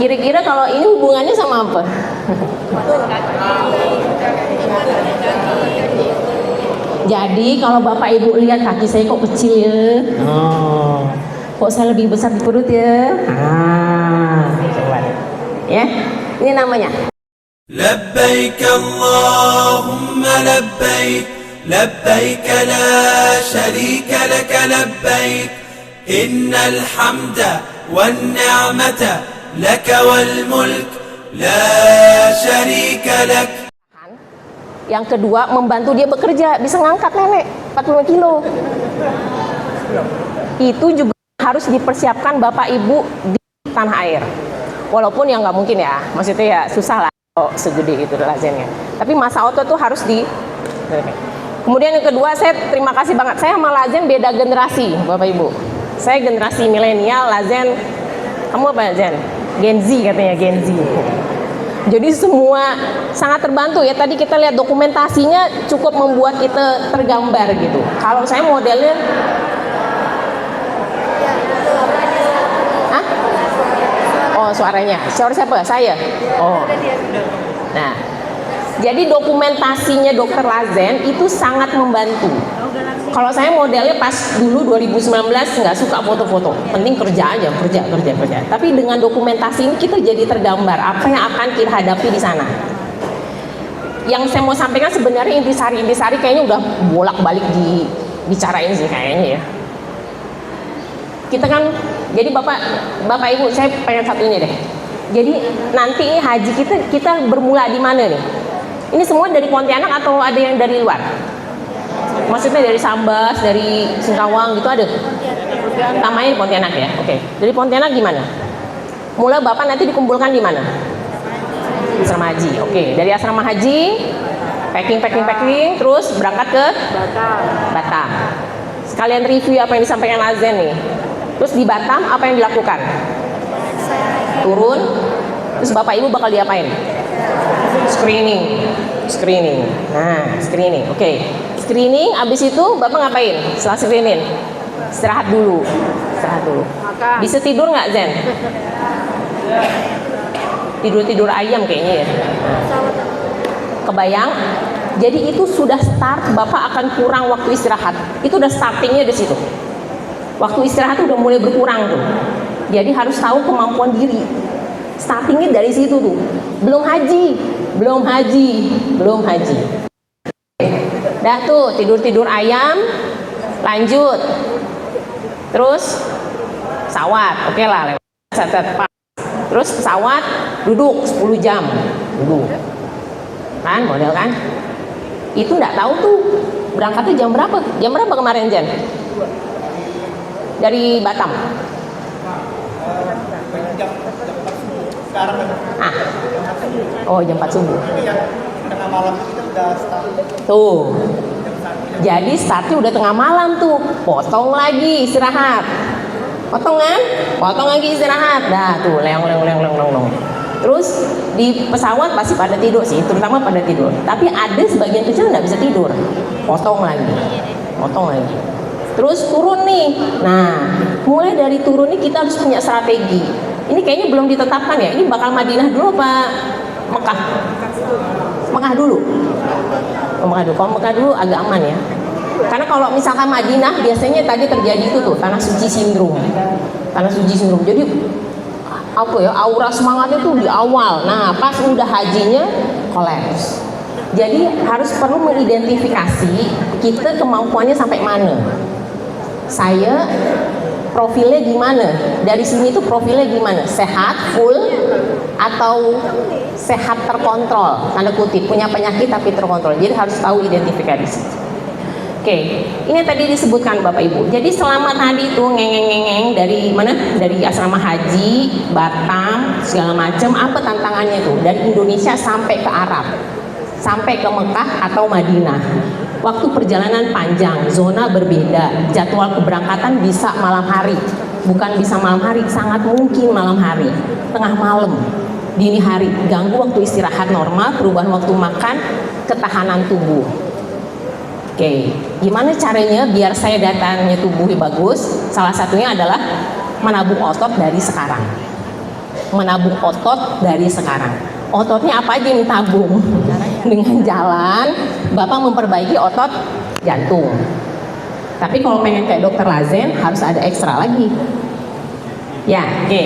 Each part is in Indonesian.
Kira-kira kalau ini hubungannya sama apa? Jadi kalau Bapak Ibu lihat kaki saya kok kecil ya? Oh, kok saya lebih besar di perut ya? Coba ya. Ini namanya. Labbaik Allahumma labbaik, labbaik la syarika laka labbaik, innal hamda wan ni'mata laka wal mulk la syarika lak. Yang kedua, membantu dia bekerja, bisa ngangkat nenek 45 kilo. Itu juga harus dipersiapkan Bapak Ibu di tanah air. Walaupun ya nggak mungkin ya, maksudnya ya susah lah kalau segede itu lazennya. Tapi masa otot tuh harus di. Kemudian yang kedua, saya terima kasih banget. Saya sama Lazen beda generasi, Bapak Ibu. Saya generasi milenial, Lazen, kamu apa Lazen? Gen Z katanya, Gen Z. Jadi semua sangat terbantu ya. Tadi kita lihat dokumentasinya cukup membuat kita tergambar gitu. Kalau saya modelnya, hah? Oh suaranya, suara siapa? Saya. Oh. Nah, jadi dokumentasinya Dokter Lazen itu sangat membantu. Kalau saya modelnya pas dulu 2019 nggak suka foto-foto, penting kerja aja, kerja. Tapi dengan dokumentasi ini kita jadi tergambar apa yang akan kita hadapi di sana. Yang saya mau sampaikan sebenarnya intisari kayaknya udah bolak-balik dibicarain sih kayaknya ya. Kita kan, jadi Bapak Ibu, saya pengen satu ini deh. Jadi nanti haji kita bermula di mana nih? Ini semua dari Pontianak atau ada yang dari luar? Maksudnya dari Sambas, dari Singkawang gitu ada? Namanya di Pontianak ya? Oke. Dari Pontianak gimana? Mula Bapak nanti dikumpulkan di mana? Asrama haji. Oke. Dari asrama haji, packing, terus berangkat ke Batam. Sekalian review apa yang disampaikan Lazen nih. Terus di Batam apa yang dilakukan? Turun. Terus Bapak Ibu bakal diapain? Screening. Nah, screening. Oke. Screening, abis itu Bapak ngapain? Setelah screening, istirahat dulu. Bisa tidur nggak Zen? Tidur ayam kayaknya ya. Kebayang? Jadi itu sudah start, Bapak akan kurang waktu istirahat. Itu udah startingnya di situ. Waktu istirahat udah mulai berkurang tuh. Jadi harus tahu kemampuan diri. Startingnya dari situ tuh. Belum haji. Dah tuh tidur ayam, lanjut, terus pesawat, oke lah, terus pesawat duduk 10 jam, kan model kan? Itu nggak tahu tuh berangkatnya jam berapa kemarin Jen? Dari Batam. Jam 4 subuh. Tengah malam kita udah start. Tuh. Jadi startnya udah tengah malam tuh. Potong lagi istirahat. Potong lagi istirahat. Dah tuh, leong. Terus di pesawat pasti pada tidur sih, terutama pada tidur. Tapi ada sebagian kecil nggak bisa tidur. Potong lagi. Terus turun nih. Nah, mulai dari turun nih kita harus punya strategi. Ini kayaknya belum ditetapkan ya. Ini bakal Madinah dulu apa Mekah? Mekah dulu. Kalau Mekah dulu agak aman ya. Karena kalau misalkan Madinah biasanya tadi terjadi itu tuh tanah suci sindrom. Jadi apa ya, aura semangatnya tuh di awal. Nah, pas udah hajinya kolaps. Jadi harus perlu mengidentifikasi kita kemampuannya sampai mana. Saya profilnya gimana? Dari sini tuh profilnya gimana? Sehat, full, atau sehat terkontrol? Tanda kutip, punya penyakit tapi terkontrol. Jadi harus tahu identifikasi. Oke, ini tadi disebutkan Bapak Ibu. Jadi selama tadi itu ngeng dari mana? Dari asrama haji, Batam, segala macam. Apa tantangannya tuh? Dari Indonesia sampai ke Arab, sampai ke Mekah atau Madinah. Waktu perjalanan panjang, zona berbeda, jadwal keberangkatan bisa malam hari. Bukan bisa malam hari, sangat mungkin malam hari, tengah malam, dini hari, ganggu waktu istirahat normal, perubahan waktu makan, ketahanan tubuh. Oke, gimana caranya biar saya datanya tubuhnya bagus? Salah satunya adalah menabung otot dari sekarang. menabung otot dari sekarang. Ototnya apa aja yang ditabung? Dengan jalan, Bapak memperbaiki otot jantung. Tapi kalau pengen kayak dokter Lazen harus ada ekstra lagi. Ya, oke.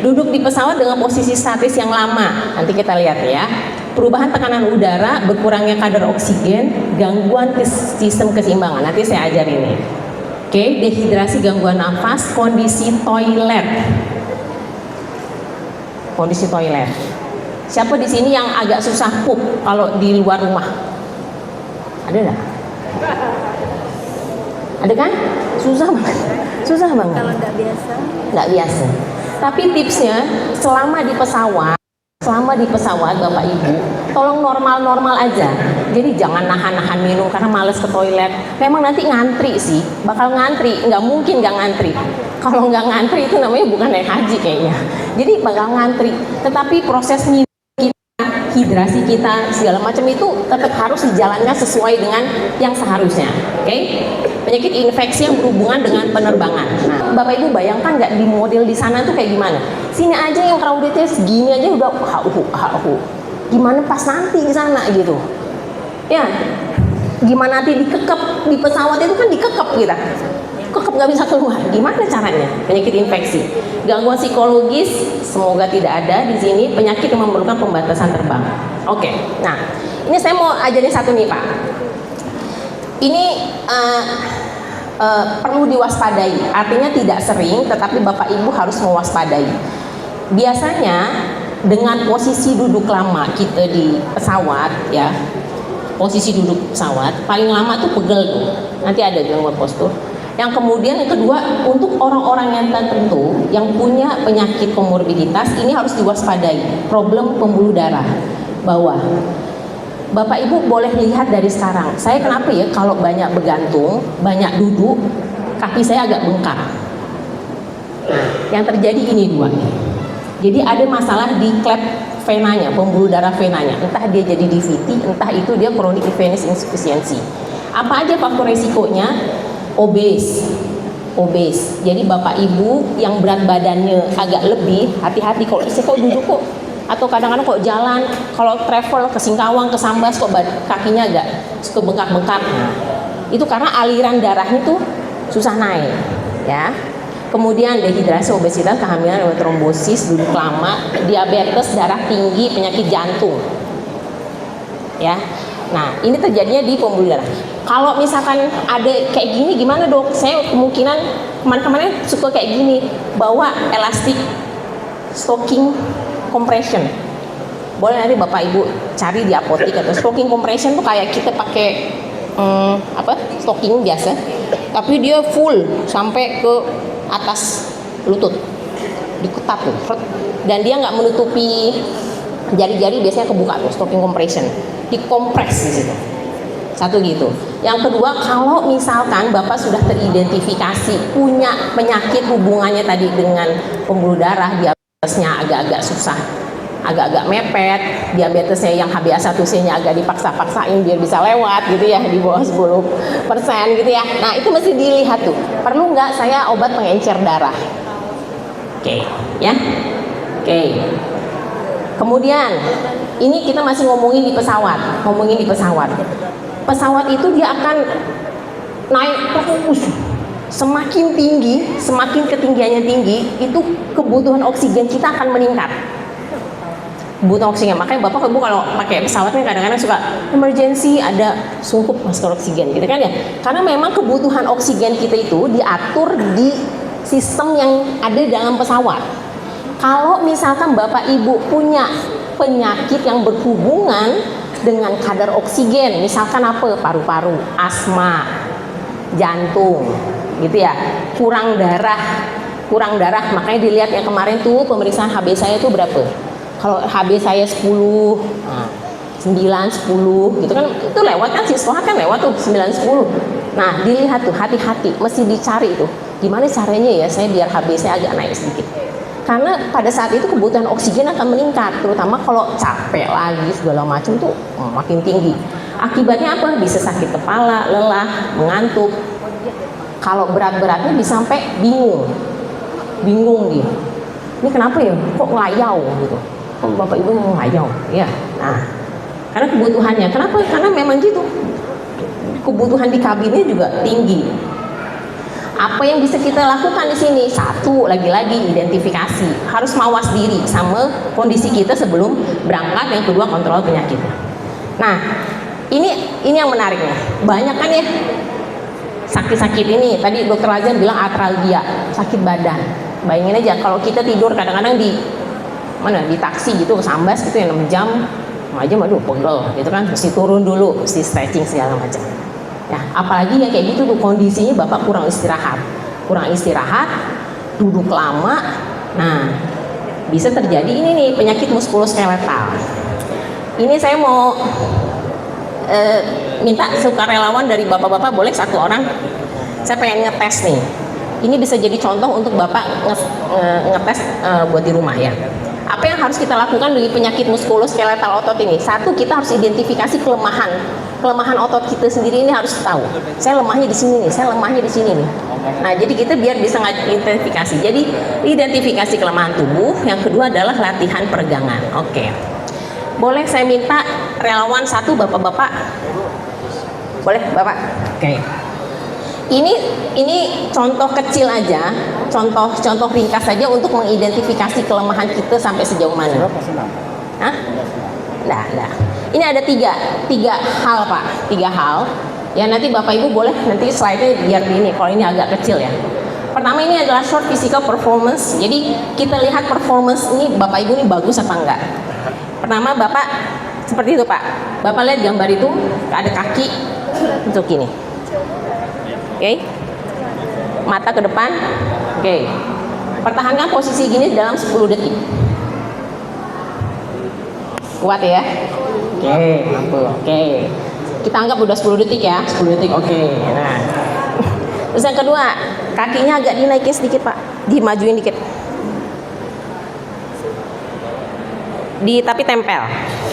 Duduk di pesawat dengan posisi statis yang lama. Nanti kita lihat ya. Perubahan tekanan udara, berkurangnya kadar oksigen, gangguan sistem keseimbangan. Nanti saya ajarin ini. Oke, dehidrasi, gangguan nafas, kondisi toilet. Kondisi toilet. Siapa di sini yang agak susah pup kalau di luar rumah? Ada nggak? Ada kan? Susah banget. Susah banget. Kalau nggak biasa. Nggak biasa. Tapi tipsnya selama di pesawat Bapak Ibu, tolong normal-normal aja. Jadi jangan nahan-nahan minum karena males ke toilet. Memang nanti ngantri sih, bakal ngantri. Nggak mungkin nggak ngantri. Kalau nggak ngantri itu namanya bukan naik haji kayaknya. Jadi bakal ngantri. Tetapi proses minum kita, hidrasi kita, segala macam itu tetap harus dijalankan sesuai dengan yang seharusnya. Oke? Penyakit infeksi yang berhubungan dengan penerbangan. Nah, Bapak Ibu bayangkan nggak di model di sana tuh kayak gimana? Sini aja yang crowdednya segini aja udah hau. Gimana pas nanti di sana gitu? Ya, gimana nanti dikekep di pesawat itu kan dikekep kita. Kekep nggak bisa keluar. Gimana caranya? Penyakit infeksi, gangguan psikologis, semoga tidak ada di sini. Penyakit yang memerlukan pembatasan terbang. Oke, nah ini saya mau ajarin satu nih Pak. Ini perlu diwaspadai, artinya tidak sering, tetapi Bapak Ibu harus mewaspadai. Biasanya dengan posisi duduk lama kita di pesawat, ya, posisi duduk pesawat paling lama tuh pegel tuh, nanti ada gangguan postur. Yang kemudian yang kedua, untuk orang-orang yang tertentu yang punya penyakit komorbiditas, ini harus diwaspadai, problem pembuluh darah bawah. Bapak Ibu boleh lihat dari sekarang, saya kenapa ya kalau banyak bergantung, banyak duduk, kaki saya agak bengkak. Yang terjadi ini dua. Jadi ada masalah di klep venanya, pembuluh darah venanya. Entah dia jadi DVT, entah itu dia chronic venous insufficiency. Apa aja faktor resikonya? Obes. Jadi Bapak Ibu yang berat badannya agak lebih, hati-hati kalau saya kok duduk kok, atau kadang-kadang kok jalan, kalau travel ke Singkawang, ke Sambas kok kakinya agak suka bengkak-bengkak. Nah, itu karena aliran darahnya tuh susah naik, ya. Kemudian dehidrasi, obesitas, kehamilan, trombosis, duduk lama, diabetes, darah tinggi, penyakit jantung, ya. Nah, ini terjadinya di pembuluh darah. Kalau misalkan ada kayak gini, gimana dok? Saya kemungkinan kemarin-kemarin suka kayak gini, bawa elastik stocking compression. Boleh nanti Bapak Ibu cari di apotek atau stocking compression tuh kayak kita pakai stocking biasa, tapi dia full sampai ke atas lutut, diketat tuh, dan dia nggak menutupi jari-jari, biasanya kebuka tuh stocking compression, dikompres di situ. Satu gitu. Yang kedua, kalau misalkan Bapak sudah teridentifikasi punya penyakit hubungannya tadi dengan pembuluh darah, diabetesnya agak-agak susah, agak-agak mepet, diabetesnya yang HbA1c-nya agak dipaksa-paksain biar bisa lewat gitu ya, di bawah 10% gitu ya. Nah, itu mesti dilihat tuh, perlu nggak saya obat pengencer darah? Oke, ya. Oke. Kemudian, ini kita masih ngomongin di pesawat. Pesawat itu dia akan naik terus. Semakin tinggi, semakin ketinggiannya tinggi, itu kebutuhan oksigen kita akan meningkat. Kebutuhan oksigen, makanya Bapak Ibu kalau pakai pesawatnya kadang-kadang suka emergency, ada sungkup masker oksigen gitu kan ya. Karena memang kebutuhan oksigen kita itu diatur di sistem yang ada dalam pesawat. Kalau misalkan Bapak Ibu punya penyakit yang berhubungan dengan kadar oksigen, misalkan apa, paru-paru, asma, jantung, gitu ya, kurang darah, makanya dilihat yang kemarin tuh pemeriksaan HB saya tuh berapa? Kalau HB saya 10, 9, 10, gitu kan, itu lewat kan, siswa kan lewat tuh 9, 10. Nah, dilihat tuh, hati-hati, mesti dicari tuh, gimana caranya ya saya biar HB saya agak naik sedikit. Karena pada saat itu kebutuhan oksigen akan meningkat, terutama kalau capek lagi segala macam tuh makin tinggi. Akibatnya apa? Bisa sakit kepala, lelah, mengantuk. Kalau berat-beratnya bisa sampai bingung dia. ini kenapa ya? Kok ngelayau gitu? Kok bapak ibu ngelayau? Ya, nah, karena kebutuhannya. Kenapa? Karena memang gitu. Kebutuhan di kabinnya juga tinggi. Apa yang bisa kita lakukan di sini? Satu, lagi-lagi identifikasi. Harus mawas diri sama kondisi kita sebelum berangkat. Yang kedua, kontrol penyakit. Nah, ini yang menarik nih. Banyak kan ya sakit-sakit ini. Tadi dokter Lazia bilang artralgia, sakit badan. Bayangin aja kalau kita tidur kadang-kadang di mana, di taksi gitu, sambas gitu yang 6 jam, aduh pegel gitu kan, mesti turun dulu, mesti stretching segala macam. Ya, apalagi yang kayak gitu tuh kondisinya bapak kurang istirahat, duduk lama. Nah, bisa terjadi ini nih penyakit muskuloskeletal. Ini saya mau minta sukarelawan dari bapak-bapak, boleh 1 orang. Saya pengen ngetes nih. Ini bisa jadi contoh untuk bapak ngetes buat di rumah ya. Apa yang harus kita lakukan dari penyakit muskuloskeletal otot ini? Satu, kita harus identifikasi kelemahan otot kita sendiri. Ini harus tahu. Saya lemahnya di sini nih, saya lemahnya di sini nih. Nah, jadi kita biar bisa identifikasi. Jadi identifikasi kelemahan tubuh. Yang kedua adalah latihan peregangan. Oke. Boleh saya minta relawan 1 bapak-bapak? Boleh bapak? Oke. Ini contoh kecil aja, contoh ringkas saja untuk mengidentifikasi kelemahan kita sampai sejauh mana. Hah? Nah. Ini ada tiga hal pak, 3 hal. Ya nanti bapak ibu boleh nanti slide-nya biar ini. Kalau ini agak kecil ya. Pertama ini adalah short physical performance. Jadi kita lihat performance ini bapak ibu ini bagus apa enggak. Pertama bapak seperti itu pak. Bapak lihat gambar itu ada kaki untuk ini. Oke, mata ke depan. Oke, pertahankan posisi gini dalam 10 detik. Kuat ya? Oke, mampu. Oke, kita anggap udah 10 detik ya. 10 detik. Oke. Nah, terus yang kedua, kakinya agak dinaikin sedikit pak, dimajuin dikit. Tapi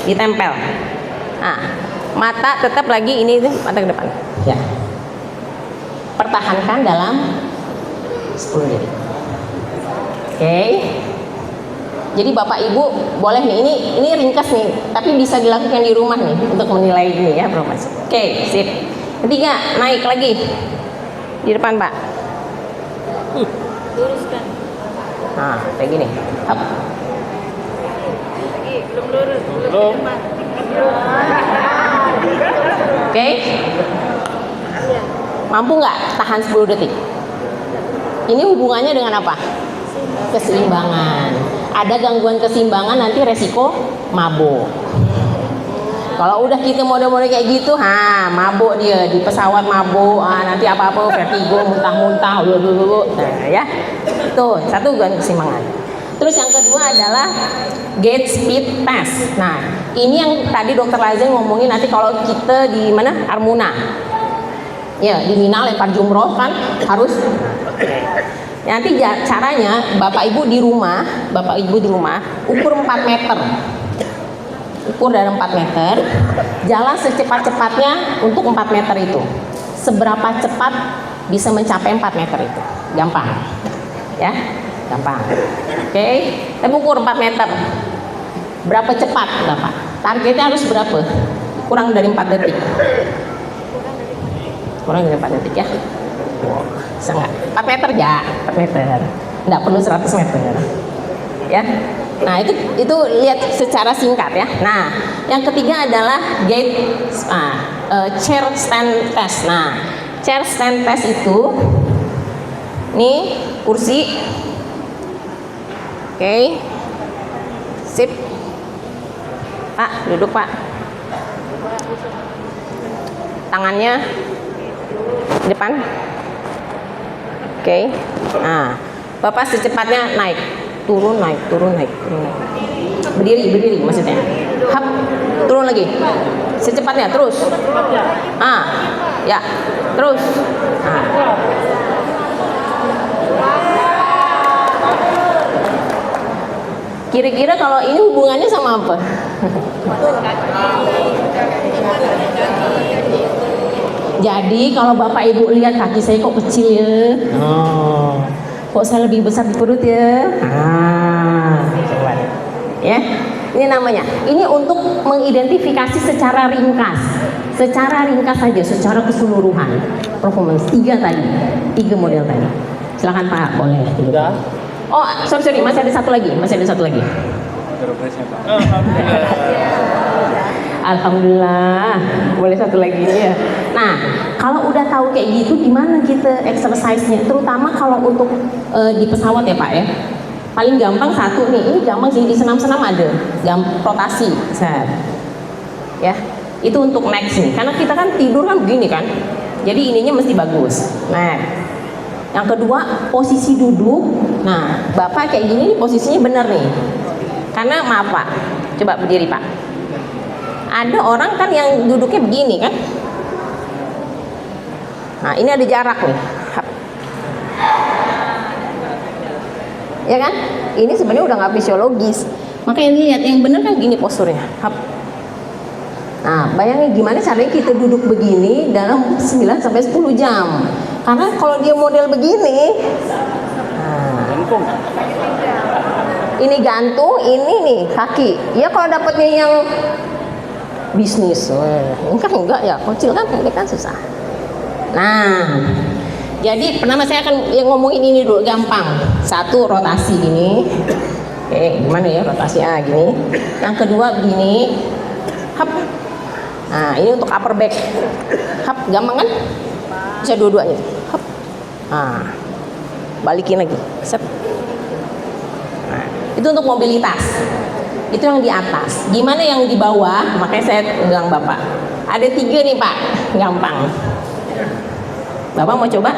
ditempel. Nah, mata tetap lagi ini mata ke depan. Ya. Pertahankan dalam 10 detik. Oke. Jadi bapak ibu boleh nih, ini ringkas nih, tapi bisa dilakukan di rumah nih untuk menilai ini ya performance. Oke, sip. Ketiga, naik lagi di depan pak. Luruskan. Nah, kayak gini. Up. Lagi belum lurus. Oke. Mampu nggak tahan 10 detik? Ini hubungannya dengan apa? Keseimbangan. Ada gangguan keseimbangan nanti resiko mabuk. Kalau udah kita mode-mode kayak gitu, mabuk dia di pesawat mabuk, nanti apa-apa vertigo, muntah-muntah, nah ya. Tuh, 1 gangguan keseimbangan. Terus yang kedua adalah gait speed test. Nah, ini yang tadi dokter Lazia ngomongin nanti kalau kita di mana? Armuna. Ya, di Mina lempar jumroh kan harus. Nanti caranya bapak ibu di rumah ukur 4 meter. Ukur dari 4 meter, jalan secepat-cepatnya untuk 4 meter itu. Seberapa cepat bisa mencapai 4 meter itu? Gampang. Ya, gampang. Oke, kita ukur 4 meter. Berapa cepat Bapak? Targetnya harus berapa? Kurang dari 4 detik. Kurang dari 4 detik ya. Sangat 4 meter ya, 4 meter. Nggak perlu 100 meter. Ya. Nah, itu lihat secara singkat ya. Nah, yang ketiga adalah chair stand test. Nah, chair stand test itu nih kursi. Oke. Sip. Pak, duduk, Pak. Tangannya di depan. Oke. Nah, Bapak secepatnya naik, turun, naik, turun, naik, turun, naik. Berdiri maksudnya. Hap, turun lagi. Secepatnya, terus. Ya, terus. Kira-kira kalau ini hubungannya sama apa? Jadi kalau Bapak Ibu lihat kaki saya kok kecil ya, kok saya lebih besar di perut ya. ya. Ini namanya. Ini untuk mengidentifikasi secara ringkas saja, secara keseluruhan performance 3 tadi, 3 model tadi. Silakan Pak, boleh. Sudah. Oh, sorry, masih ada satu lagi. Alhamdulillah, boleh satu lagi ya. Nah, kalau udah tahu kayak gitu, gimana kita exercise-nya? Terutama kalau untuk di pesawat ya Pak ya. Paling gampang satu nih, ini gampang sih di senam-senam ada, rotasi, set. Ya, itu untuk next nih. Karena kita kan tidur kan begini kan, jadi ininya mesti bagus. Nah, yang kedua posisi duduk. Nah, Bapak kayak gini nih posisinya bener nih. Karena maaf Pak, coba berdiri Pak. Ada orang kan yang duduknya begini kan. Nah, ini ada jarak nih. Hap. Ya kan? Ini sebenarnya udah nggak fisiologis. Makanya lihat yang bener kan gini posturnya. Hap. Nah, bayangin gimana caranya kita duduk begini dalam 9 sampai 10 jam. Karena kalau dia model begini, ini gantung, ini nih kaki. Ya kalau dapatnya yang bisnis, ini kan enggak ya, kecil kan, ini kan susah. Nah, jadi pertama saya akan ngomongin ini dulu, gampang. Satu, rotasi gini. Oke, gimana ya rotasi? Gini. Yang kedua begini. Hap. Nah, ini untuk upper back. Hap, gampang kan? Bisa dua-duanya. Hap. Nah, balikin lagi. Set. Nah, itu untuk mobilitas. Itu yang di atas. Gimana yang di bawah? Makanya saya bilang Bapak. Ada 3 nih Pak, gampang. Bapak mau coba?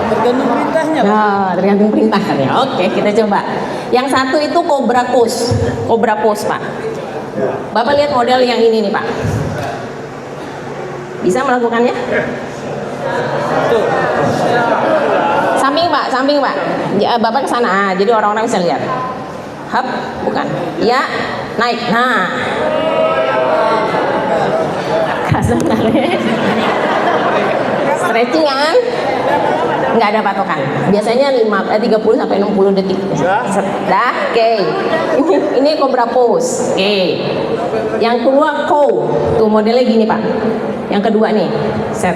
Tergantung perintahnya. Nah, tergantung perintah kan ya. Oke, kita coba. Yang satu itu cobra pose Pak. Bapak lihat model yang ini nih Pak. Bisa melakukannya? Samping Pak. Ya, Bapak ke sana. Jadi orang-orang bisa lihat. Hap, bukan. Ya, naik. Nah. Sebenarnya stretching kan? Nggak ada patokan. Biasanya 30 sampai 60 detik. Dah, oke. Ini cobra pose. Oke. Yang kedua cow. Tuh modelnya gini, Pak. Yang kedua nih, set.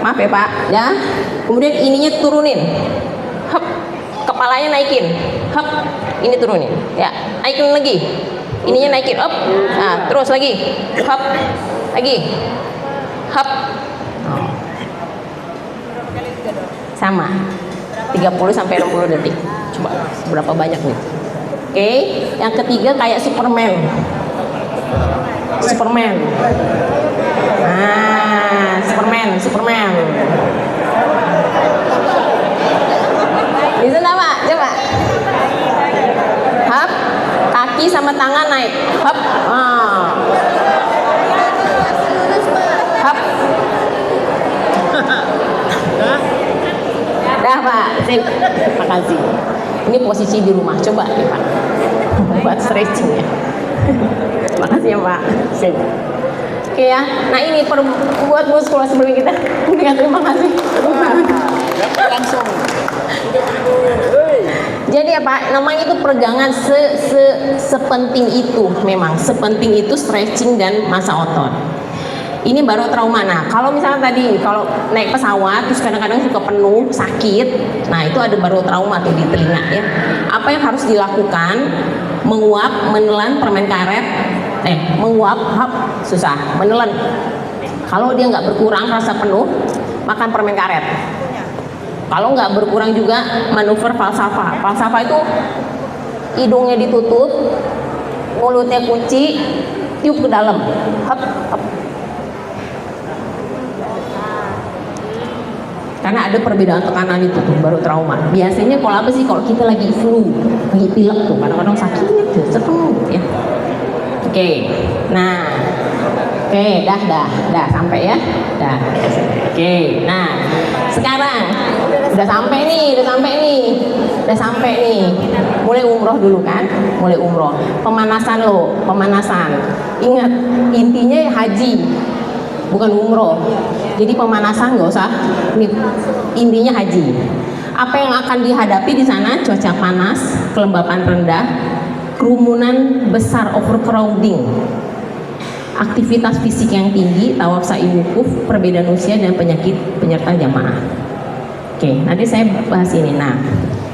Maaf ya, Pak. Ya. Kemudian ininya turunin. Hap. Kepalanya naikin. Hap. Ini turunin. Ya, naikin lagi. Ininya naikin, up. Nah, terus lagi. Hap. Lagi. Hap. Sama. 30 sampai 60 detik. Coba berapa banyak nih? Oke, yang ketiga kayak Superman. Nah, Superman. Bisa enggak, Pak? Coba. Hap. Kaki sama tangan naik. Hap. Hap. Dah Pak, sip. Makasih. Ini posisi di rumah, coba nih Pak. Buat stretching ya. Makasih ya Pak. Sip. Oke ya. Nah ini buat muskulasi sebelum kita. Terima kasih. Langsung. Jadi ya Pak, namanya itu peregangan sepenting itu, memang sepenting itu stretching dan masa otot. Ini baru trauma. Nah, kalau misalnya tadi kalau naik pesawat terus kadang-kadang suka penuh, sakit. Nah, itu ada baru trauma tuh di telinga ya. Apa yang harus dilakukan? Menguap, menelan permen karet. Menguap, hap, susah. Menelan. Kalau dia nggak berkurang rasa penuh, makan permen karet. Kalau nggak berkurang juga manuver falsafa. Falsafa itu hidungnya ditutup, mulutnya kunci, tiup ke dalam. Hap, hap. Karena ada perbedaan tekanan itu tuh, baru trauma. Biasanya kalau apa sih, kalau kita lagi flu, lagi pilek tuh, kadang-kadang sakit tuh, ya. Oke, nah, dah sampai ya, dah. Oke, nah, sekarang udah sampai nih. Mulai umroh dulu kan, pemanasan. Ingat, intinya haji, bukan umroh. Jadi pemanasan nggak usah, ini intinya haji. Apa yang akan dihadapi di sana? Cuaca panas, kelembapan rendah, kerumunan besar, overcrowding, aktivitas fisik yang tinggi, tawaf, sa'i, wukuf, perbedaan usia dan penyakit penyerta jamaah. Oke, nanti saya bahas ini. Nah,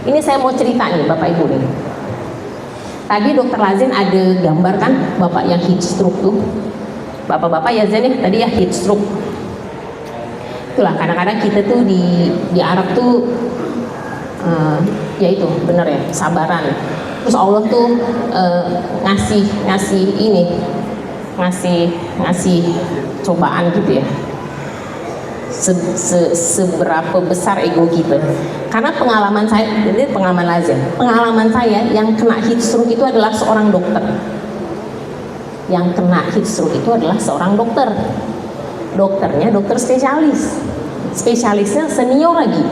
ini saya mau cerita nih Bapak Ibu nih. Tadi Dokter Lazen ada gambar kan Bapak yang heat stroke tuh. Bapak-bapak ya Zen ya, tadi ya heat stroke. Itulah kadang-kadang kita tuh di Arab tuh ya itu bener ya, sabaran. Terus Allah tuh ngasih ini, ngasih cobaan gitu ya. Seberapa besar ego kita. Karena pengalaman saya, ini pengalaman Lazen. Pengalaman saya yang kena heat stroke itu adalah seorang dokter. Yang kena heat stroke itu adalah seorang dokter. Dokternya dokter spesialis. Spesialisnya senior lagi.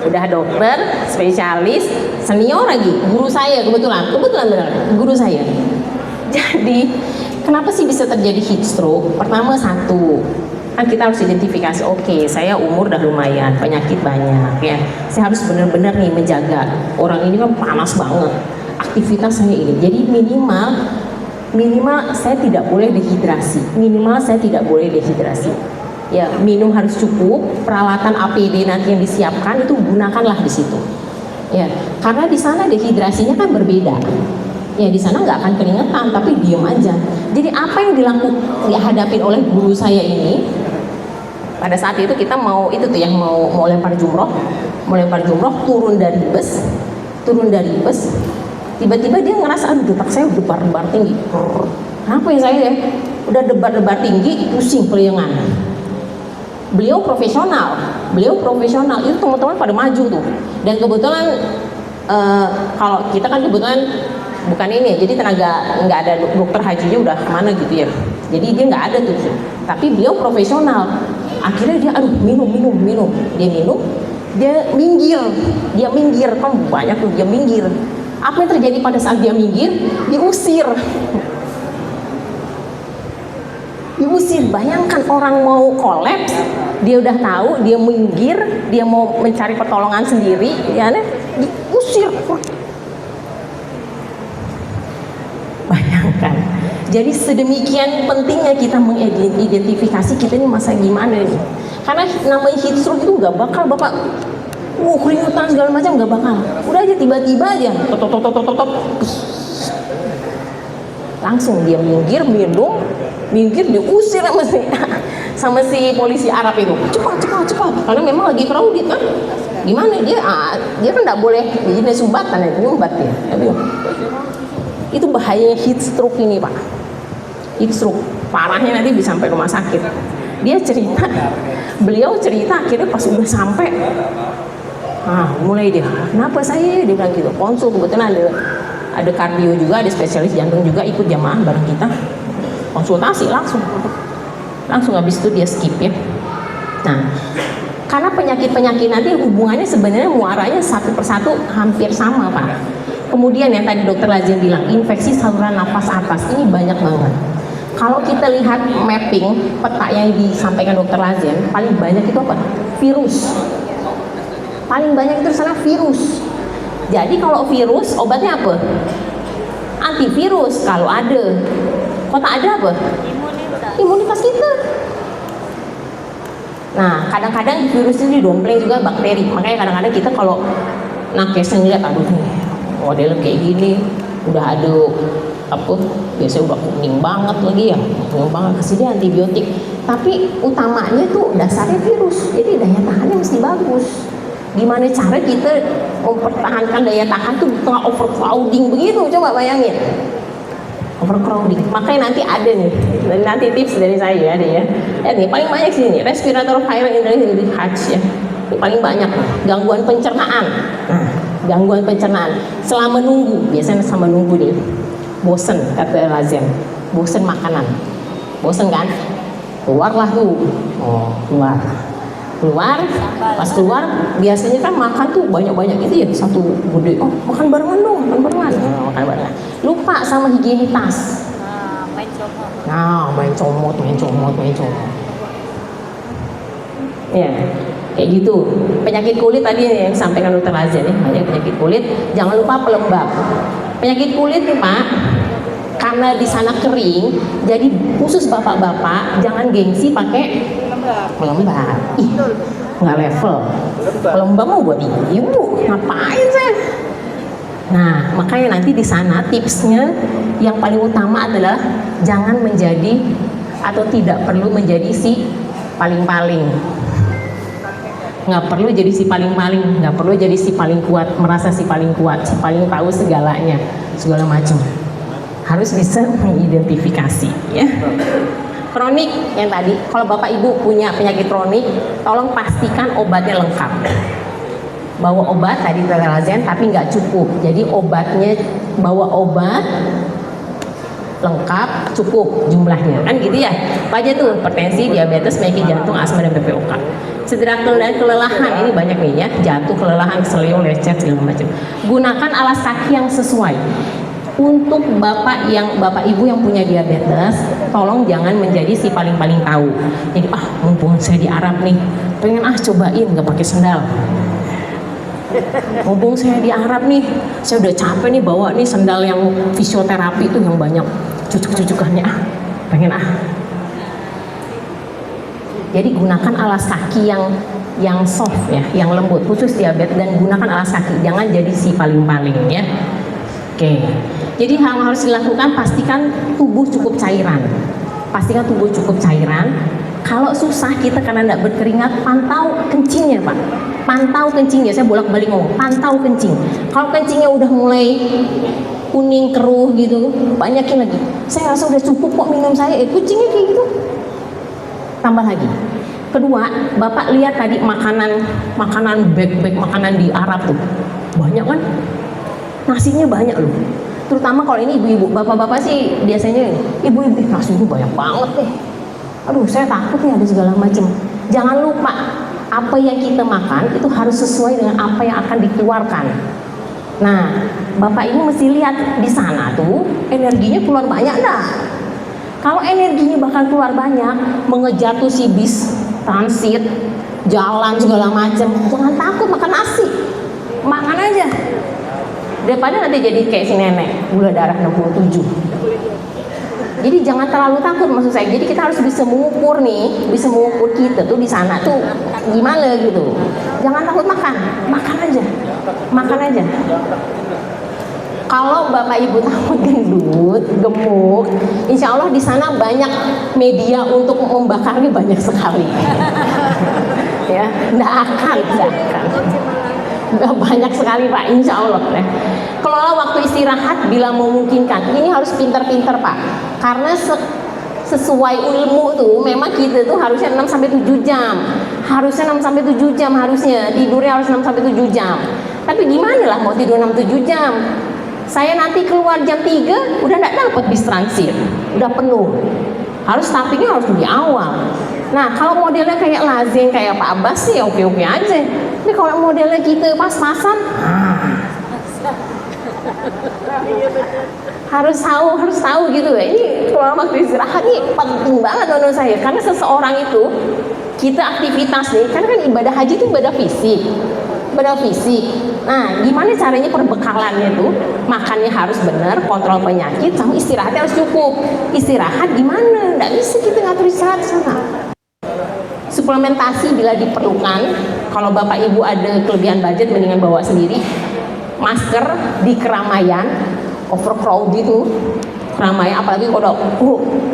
Udah dokter, spesialis, senior lagi. Guru saya kebetulan benar, guru saya. Jadi kenapa sih bisa terjadi heat stroke? Pertama satu, kan kita harus identifikasi, oke, saya umur udah lumayan, penyakit banyak ya. Saya harus benar-benar nih menjaga. Orang ini kan panas banget. Aktivitas saya ini. Jadi minimal saya tidak boleh dehidrasi. Ya, minum harus cukup, peralatan APD nanti yang disiapkan itu gunakanlah di situ. Ya, karena di sana dehidrasinya kan berbeda. Ya, di sana nggak akan keringetan, tapi diem aja. Jadi apa yang dihadapin oleh guru saya ini, pada saat itu kita mau lempar jumroh, turun dari bus, tiba-tiba dia ngerasa aduh detak saya debar-debar tinggi. Kenapa ya saya ya? Udah debar-debar tinggi, pusing kelayangan. Beliau profesional itu teman-teman pada maju tuh. Dan kebetulan kalau kita kan kebetulan bukan ini ya, jadi tenaga nggak ada dokter hajinya udah kemana gitu ya. Jadi dia nggak ada tuh. Tapi beliau profesional. Akhirnya dia aduh minum. Dia minggir kan banyak tuh dia minggir. Apa yang terjadi pada saat dia minggir? Diusir. Bayangkan orang mau kolaps, dia udah tahu, dia minggir, dia mau mencari pertolongan sendiri, ya diusir. Bayangkan. Jadi sedemikian pentingnya kita mengidentifikasi kita ini masa gimana nih. Karena namanya heat stroke itu nggak bakal Bapak keringetan segala macam, nggak bakal. Udah aja tiba-tiba aja langsung dia minggir diusir sama si polisi Arab itu. Cepat. Karena memang lagi crowded kan. Gimana dia kan nggak boleh ini sumbatan ya, nyumbat dia. Itu bahayanya heat stroke ini Pak. Heat stroke parahnya nanti bisa sampai rumah sakit. Beliau cerita akhirnya pas udah sampai, mulai dia, kenapa saya? Dia bilang gitu. Konsul kebetulan ada kardio juga, ada spesialis jantung juga ikut jamaah bareng kita. Konsultasi langsung habis itu dia skip ya. Nah, karena penyakit-penyakit nanti hubungannya sebenarnya muaranya satu persatu hampir sama Pak. Kemudian yang tadi Dokter Lazen bilang, infeksi saluran nafas atas ini banyak banget. Kalau kita lihat mapping peta yang disampaikan Dokter Lazen, paling banyak itu apa? Virus. Paling banyak itu sana virus. Jadi kalau virus obatnya apa? Antivirus kalau ada. Kalau tak ada apa? Imunitas kita. Nah, kadang-kadang virus ini didompleng juga bakteri. Makanya kadang-kadang kita kalau nakesnya ngeliat, aduh nih, modelnya kayak gini, udah ada biasanya udah kuning banget lagi ya, kuning banget, kasih dia antibiotik. Tapi utamanya tuh dasarnya virus, jadi daya tahannya mesti bagus. Gimana cara kita mempertahankan daya tahan tuh di tengah overcrowding begitu, coba bayangin. Overcrowding, makanya nanti ada nih, dan nanti tips dari saya ada ya. Nih paling banyak sih nih, respirator viral infection di Hajj ya. Ini paling banyak gangguan pencernaan. Nah, gangguan pencernaan selama nunggu, biasanya selama nunggu deh. Bosen kata Lazen, bosen makanan, bosen kan? Keluarlah tuh, keluar, pas keluar biasanya kan makan tuh banyak-banyak itu ya, satu gede, makan barengan dong, makan barengan. Lupa sama higienitas. Nah, main comot. Ya, kayak gitu. Penyakit kulit tadi yang disampaikan Dr. Lazia nih, banyak penyakit kulit. Jangan lupa pelembab. Penyakit kulit nih Pak, karena di sana kering, jadi khusus bapak-bapak jangan gengsi pakai pelembab. Ih, nggak level. Pelembab mau buat ibu, ngapain saya? Nah, makanya nanti di sana tipsnya yang paling utama adalah jangan menjadi atau tidak perlu menjadi si paling-paling. Nggak perlu jadi si paling-paling, nggak perlu jadi si paling kuat, merasa si paling kuat, si paling tahu segalanya, segala macam. Harus bisa mengidentifikasi, ya. Kronik yang tadi, kalau bapak ibu punya penyakit kronik, tolong pastikan obatnya lengkap. Bawa obat tadi Telazen, tapi nggak cukup. Jadi obatnya bawa obat lengkap, cukup jumlahnya, kan gitu ya. Apa aja tuh? Hipertensi, diabetes, penyakit jantung, asma dan PPOK. Cedera dan kelelahan ini banyak nih ya, jatuh, kelelahan, keselio, lecet segala macam. Gunakan alas kaki yang sesuai. Untuk bapak ibu yang punya diabetes, tolong jangan menjadi si paling-paling tahu. Jadi mumpung saya di Arab nih, pengen cobain nggak pakai sendal. Mumpung saya di Arab nih, saya udah capek nih bawa nih sendal yang fisioterapi itu yang banyak cucuk-cucukannya, pengen Jadi gunakan alas kaki yang soft ya, yang lembut, khusus diabetes, dan gunakan alas kaki, jangan jadi si paling-paling ya. Oke. Jadi hal yang harus dilakukan, pastikan tubuh cukup cairan. Pastikan tubuh cukup cairan. Kalau susah kita karena tidak berkeringat, pantau kencingnya Pak. Pantau kencingnya, saya bolak-balik ngomong, pantau kencing. Kalau kencingnya udah mulai kuning, keruh gitu, banyakin lagi. Saya rasa udah cukup kok minum saya, kucingnya kayak gitu. Tambah lagi. Kedua, Bapak lihat tadi makanan bag makanan di Arab tuh. Banyak kan? Nasinya banyak loh. Terutama kalau ini ibu-ibu, bapak-bapak sih biasanya ibu-ibu, nasi ini banyak banget deh. Aduh, saya takut nih ada segala macam. Jangan lupa, apa yang kita makan itu harus sesuai dengan apa yang akan dikeluarkan. Nah, bapak ibu mesti lihat di sana tuh energinya keluar banyak dah. Kalau energinya bakal keluar banyak, mengejar tuh si bis transit, jalan segala macam, jangan takut makan nasi, makan aja. Daripada nanti jadi kayak si nenek, gula darah 67. Jadi jangan terlalu takut, maksud saya. Jadi kita harus bisa mengukur nih, bisa mengukur kita tuh di sana tuh gimana gitu. Jangan takut makan aja, makan aja. Kalau bapak ibu takut gendut, gemuk, insya Allah di sana banyak media untuk membakarnya banyak sekali. Ya, nggak akan. Udah banyak sekali Pak, insya Allah ya. Kelola waktu istirahat bila memungkinkan. Ini harus pintar-pintar Pak, karena sesuai ilmu tuh memang kita tuh harusnya 6-7 jam. Harusnya 6-7 jam, harusnya tidurnya harus 6-7 jam. Tapi gimana lah mau tidur 6-7 jam? Saya nanti keluar jam 3 udah nggak dapat bis transit, udah penuh. Harus tappingnya harus di awal. Nah, kalau modelnya kayak Lazien, kayak Pak Abbas sih oke-oke aja. Ini kalau modelnya kita pas-pasan, harus tahu gitu ya. Ini kalau waktu istirahat ini penting banget menurut saya. Karena seseorang itu, kita aktivitas nih, karena kan ibadah haji itu ibadah fisik. Nah, gimana caranya perbekalannya tuh? Makannya harus benar, kontrol penyakit, sama istirahatnya harus cukup. Istirahat gimana? Nggak bisa kita ngatur istirahat sana. Suplementasi bila diperlukan. Kalau bapak ibu ada kelebihan budget, mendingan bawa sendiri. Masker di keramaian, overcrowded itu, keramaian. Apalagi kalau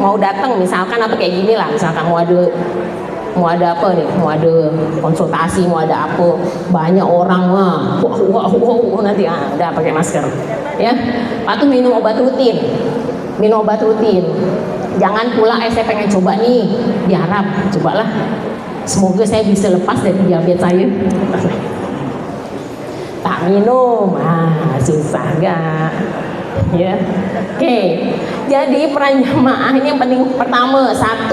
mau datang, misalkan apa kayak gini lah, misalkan mau ada apa nih, mau ada konsultasi, mau ada apa, banyak orang, wah, nanti udah pakai masker, ya. Atau minum obat rutin, jangan pula saya pengen coba nih di Arab, cobalah, semoga saya bisa lepas dari diabetes saya. Tak minum, susah gak? Ya, oke. Jadi peran jamaah yang penting pertama, 1,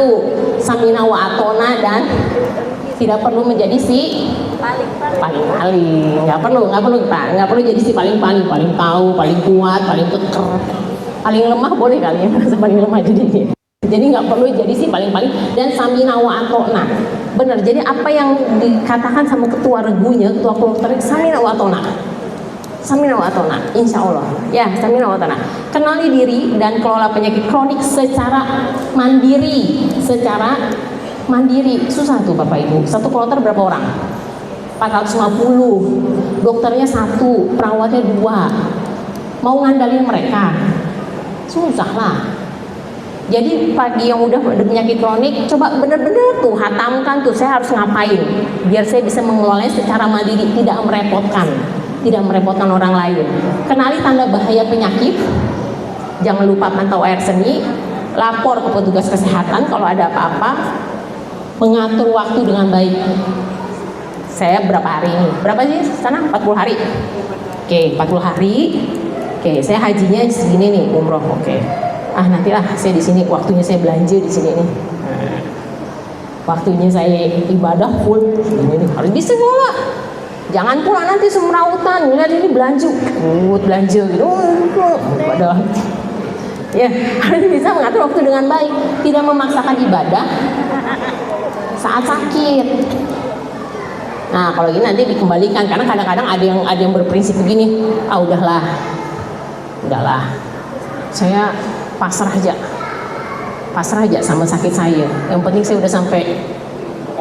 samina wa atona, dan tidak perlu menjadi si paling-paling. Nggak perlu Pak, nggak perlu jadi si paling tahu, paling kuat, paling keker. Paling lemah boleh kali ya, merasa paling lemah jadi nggak perlu jadi sih paling-paling. Dan samina wa atona, benar. Jadi apa yang dikatakan sama ketua regunya, ketua kloter, samina wa atona, samina wa atona, insya Allah ya, samina wa atona. Kenali diri dan kelola penyakit kronik secara mandiri, susah tuh Bapak Ibu. Satu kloter berapa orang? 450, dokternya 1, perawatnya 2, mau ngandalin mereka susah lah. Jadi bagi yang udah penyakit kronik, coba bener-bener tuh hatamkan tuh, saya harus ngapain biar saya bisa mengelolanya secara mandiri, tidak merepotkan orang lain. Kenali tanda bahaya penyakit, jangan lupa pantau air seni, lapor ke petugas kesehatan kalau ada apa-apa, mengatur waktu dengan baik. Saya berapa hari ini? Berapa sih sana? 40 hari. Oke, 40 hari. Oke, saya hajinya segini nih, umroh. Oke. Nantilah saya di sini, waktunya saya belanja di sini nih. Waktunya saya ibadah full ini nih, harus bisa ngelola. Jangan pula nanti semrautan ngeliat ini belanja gitu. Padahal ya, harus bisa mengatur waktu dengan baik, tidak memaksakan ibadah saat sakit. Nah, kalau ini nanti dikembalikan, karena kadang-kadang ada yang berprinsip begini, udahlah, saya pasrah aja sama sakit saya. Yang penting saya udah sampai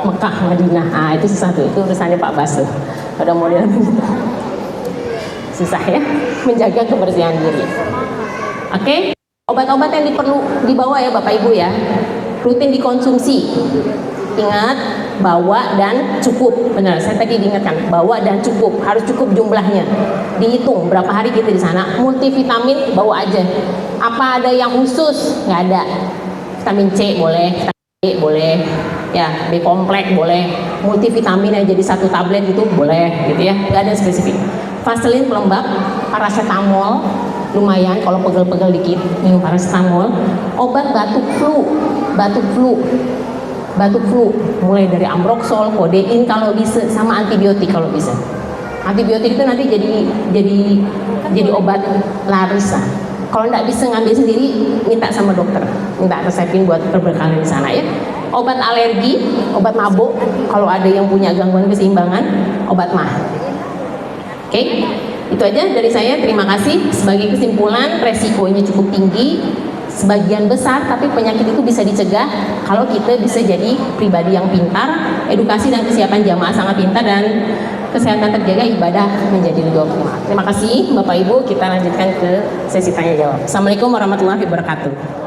Mekah, Madinah. Itu susah tuh, itu urusannya Pak Bas tuh. Udah model begitu. Susah ya, menjaga kebersihan diri. Oke, obat-obat yang perlu dibawa ya Bapak Ibu ya, rutin dikonsumsi. Ingat, bawa dan cukup. Benar, saya tadi diingatkan, bawa dan cukup, harus cukup jumlahnya. Dihitung berapa hari kita di sana. Multivitamin bawa aja. Apa ada yang khusus? Nggak ada. Vitamin C boleh, vitamin D boleh, ya B kompleks boleh. Multivitamin yang jadi 1 tablet itu boleh, gitu ya. Nggak ada spesifik. Vaselin pelembab, paracetamol lumayan kalau pegel-pegel dikit, minum paracetamol. Obat batuk flu mulai dari ambroxol, kodein kalau bisa, sama antibiotik kalau bisa. Antibiotik itu nanti jadi obat laris lah. Kalau nggak bisa ngambil sendiri, minta sama dokter, minta resepin buat perbekalan di sana ya. Obat alergi, obat mabuk, kalau ada yang punya gangguan keseimbangan, obat mah. Oke, itu aja dari saya. Terima kasih. Sebagai kesimpulan, resikonya cukup tinggi, sebagian besar, tapi penyakit itu bisa dicegah kalau kita bisa jadi pribadi yang pintar, edukasi dan kesiapan jamaah sangat pintar, dan kesehatan terjaga, ibadah menjadi lebih optimal. Terima kasih Bapak Ibu, kita lanjutkan ke sesi tanya jawab. Assalamualaikum warahmatullahi wabarakatuh.